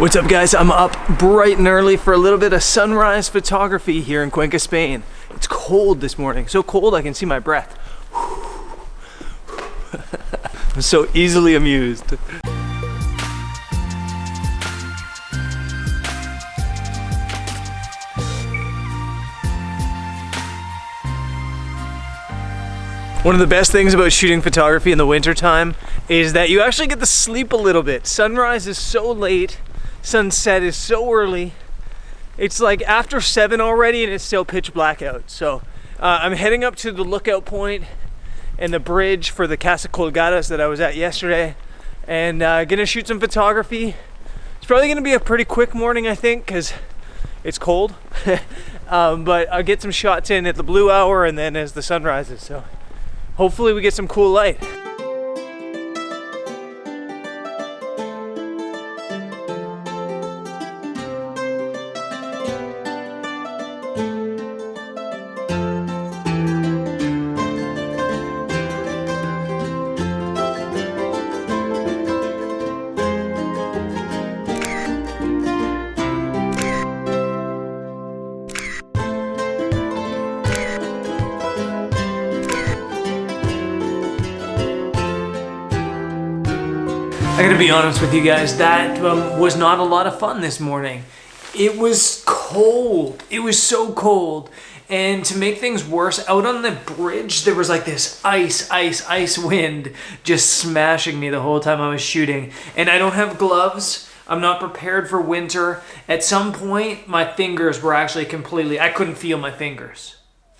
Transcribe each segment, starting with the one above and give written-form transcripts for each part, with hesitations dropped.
What's up, guys? I'm up bright and early for a little bit of sunrise photography here in Cuenca, Spain. It's cold this morning, so cold I can see my breath. I'm so easily amused. One of the best things about shooting photography in the wintertime is that you actually get to sleep a little bit. Sunrise is so late, sunset is so early. It's like after 7 already and it's still pitch black out. So I'm heading up to the lookout point and the bridge for the Casas Colgadas that I was at yesterday, and gonna shoot some photography. It's probably gonna be a pretty quick morning, I think, because it's cold. But I'll get some shots in at the blue hour and then as the sun rises. So hopefully we get some cool light. I gotta be honest with you guys, that was not a lot of fun this morning. It was cold. It was so cold. And to make things worse, out on the bridge, there was like this ice wind just smashing me the whole time I was shooting. And I don't have gloves. I'm not prepared for winter. At some point, my fingers were actually completely, I couldn't feel my fingers.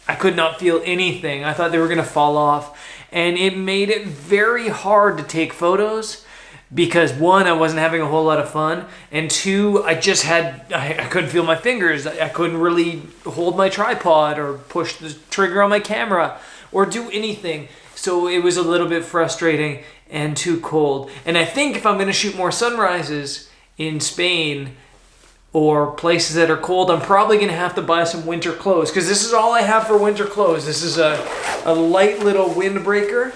I could not feel anything. I thought they were gonna fall off. And it made it very hard to take photos, because 1, I wasn't having a whole lot of fun, and 2, I couldn't feel my fingers. I couldn't really hold my tripod or push the trigger on my camera or do anything. So it was a little bit frustrating and too cold. And I think if I'm gonna shoot more sunrises in Spain or places that are cold, I'm probably gonna have to buy some winter clothes, because this is all I have for winter clothes. This is a light little windbreaker,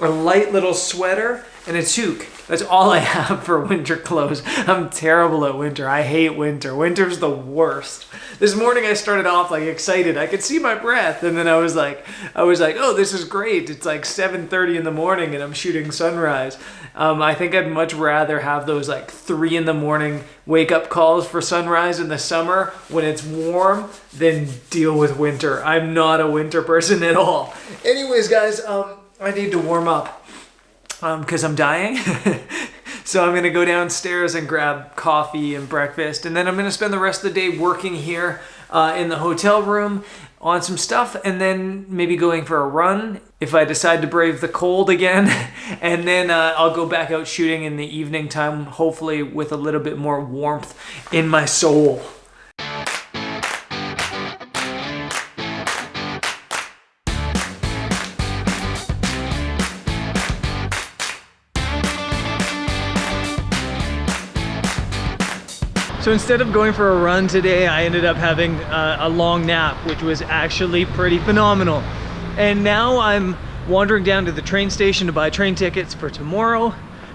a light little sweater, and a toque. That's all I have for winter clothes. I'm terrible at winter. I hate winter. Winter's the worst. This morning I started off like excited. I could see my breath, and then I was like, oh, this is great. It's like 7:30 in the morning and I'm shooting sunrise. I think I'd much rather have those like 3 in the morning wake up calls for sunrise in the summer when it's warm than deal with winter. I'm not a winter person at all. Anyways, guys, I need to warm up. Because I'm dying. So I'm gonna go downstairs and grab coffee and breakfast, and then I'm gonna spend the rest of the day working here in the hotel room on some stuff, and then maybe going for a run if I decide to brave the cold again. And then I'll go back out shooting in the evening time, hopefully with a little bit more warmth in my soul. So instead of going for a run today, I ended up having a long nap, which was actually pretty phenomenal. And now I'm wandering down to the train station to buy train tickets for tomorrow,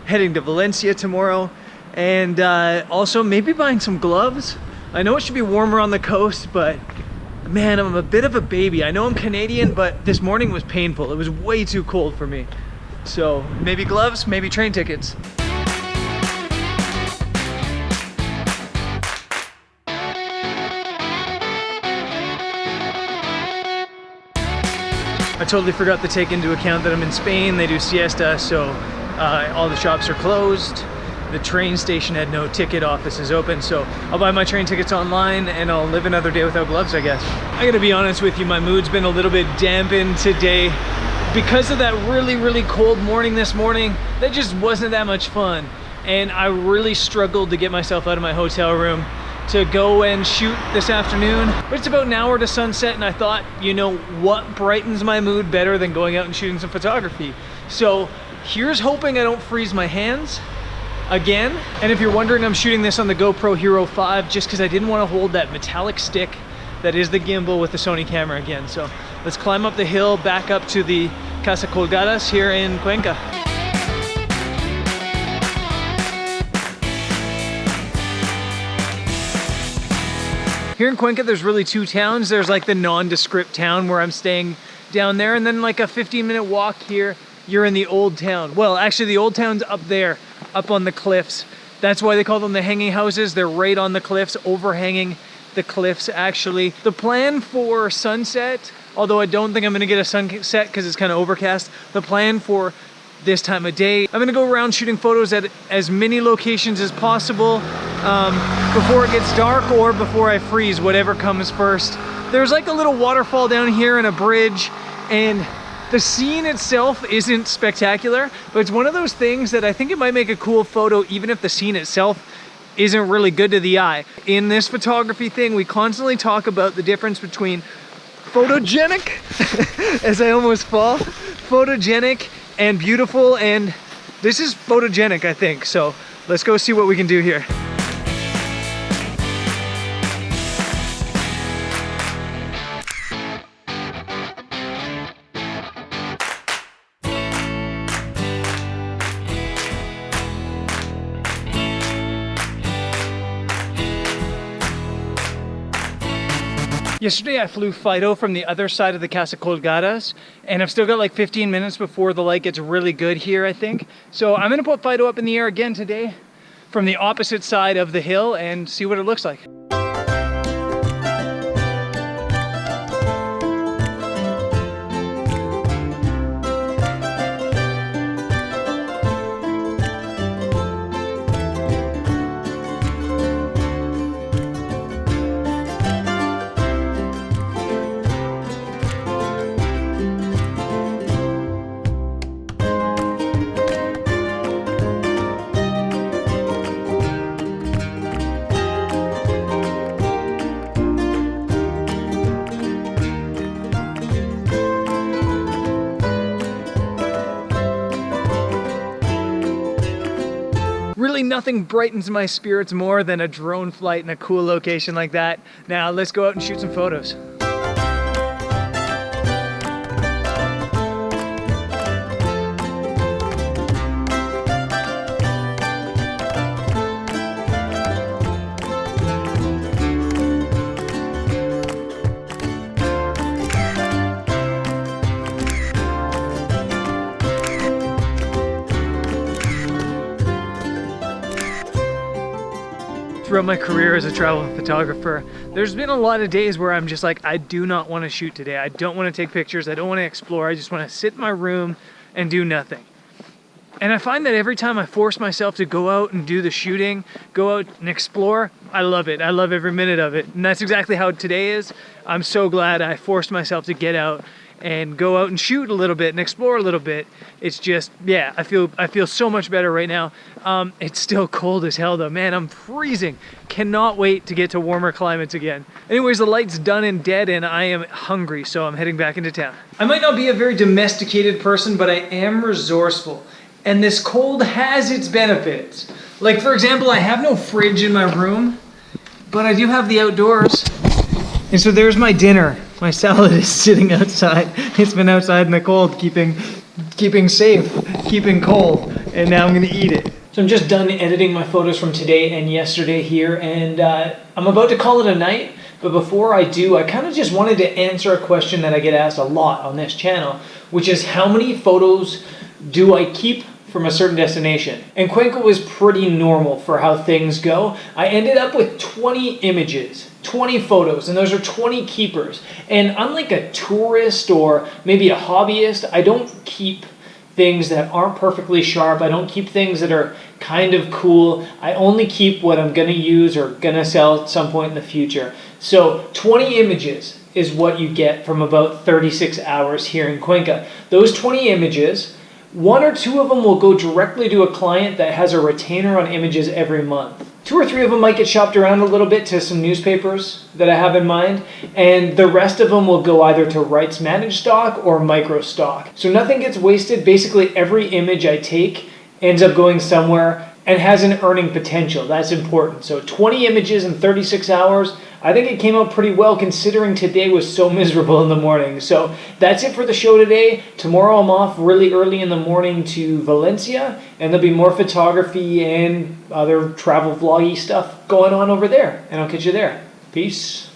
heading to Valencia tomorrow, and also maybe buying some gloves. I know it should be warmer on the coast, but man, I'm a bit of a baby. I know I'm Canadian, but this morning was painful. It was way too cold for me. So maybe gloves, maybe train tickets. I totally forgot to take into account that I'm in Spain. They do siesta, so all the shops are closed. The train station had no ticket offices open, so I'll buy my train tickets online and I'll live another day without gloves, I guess. I gotta be honest with you, my mood's been a little bit dampened today because of that really cold morning this morning. That just wasn't that much fun, and I really struggled to get myself out of my hotel room to go and shoot this afternoon. But it's about an hour to sunset, and I thought, you know, what brightens my mood better than going out and shooting some photography? So here's hoping I don't freeze my hands again. And if you're wondering, I'm shooting this on the GoPro Hero 5 just because I didn't want to hold that metallic stick that is the gimbal with the Sony camera again. So let's climb up the hill back up to the Casas Colgadas here in Cuenca. Here in Cuenca, there's really two towns. There's like the nondescript town where I'm staying down there, and then like a 15-minute walk here, you're in the old town. Well, actually the old town's up there, up on the cliffs. That's why they call them the hanging houses. They're right on the cliffs, overhanging the cliffs actually. The plan for sunset, although I don't think I'm gonna get a sunset because it's kind of overcast, the plan for this time of day, I'm gonna go around shooting photos at as many locations as possible before it gets dark or before I freeze, whatever comes first. There's like a little waterfall down here and a bridge, and the scene itself isn't spectacular, but it's one of those things that I think it might make a cool photo even if the scene itself isn't really good to the eye. In this photography thing, we constantly talk about the difference between photogenic, as I almost fall, photogenic and beautiful, and this is photogenic, I think. So let's go see what we can do here. Yesterday I flew Fido from the other side of the Casas Colgadas, and I've still got like 15 minutes before the light gets really good here, I think. So I'm gonna put Fido up in the air again today from the opposite side of the hill and see what it looks like. Really nothing brightens my spirits more than a drone flight in a cool location like that. Now let's go out and shoot some photos. Throughout my career as a travel photographer, there's been a lot of days where I'm just like, I do not want to shoot today. I don't want to take pictures. I don't want to explore. I just want to sit in my room and do nothing. And I find that every time I force myself to go out and do the shooting, go out and explore, I love it. I love every minute of it. And that's exactly how today is. I'm so glad I forced myself to get out and go out and shoot a little bit and explore a little bit. It's just, yeah, I feel so much better right now. It's still cold as hell though. Man, I'm freezing. Cannot wait to get to warmer climates again. Anyways, the light's done and dead and I am hungry, so I'm heading back into town. I might not be a very domesticated person, but I am resourceful. And this cold has its benefits. Like for example, I have no fridge in my room, but I do have the outdoors. And so there's my dinner. My salad is sitting outside. It's been outside in the cold, keeping safe, keeping cold, and now I'm gonna eat it. So I'm just done editing my photos from today and yesterday here, and I'm about to call it a night, but before I do, I kind of just wanted to answer a question that I get asked a lot on this channel, which is how many photos do I keep from a certain destination? And Cuenca was pretty normal for how things go. I ended up with 20 images. 20 photos, and those are 20 keepers. And unlike a tourist or maybe a hobbyist, I don't keep things that aren't perfectly sharp. I don't keep things that are kind of cool. I only keep what I'm gonna use or gonna sell at some point in the future. So 20 images is what you get from about 36 hours here in Cuenca. Those 20 images, one or two of them will go directly to a client that has a retainer on images every month. Two or three of them might get shopped around a little bit to some newspapers that I have in mind, and the rest of them will go either to rights managed stock or micro stock. So nothing gets wasted. Basically every image I take ends up going somewhere and has an earning potential. That's important. So 20 images in 36 hours. I think it came out pretty well considering today was so miserable in the morning. So that's it for the show today. Tomorrow I'm off really early in the morning to Valencia, and there'll be more photography and other travel vloggy stuff going on over there. And I'll catch you there. Peace.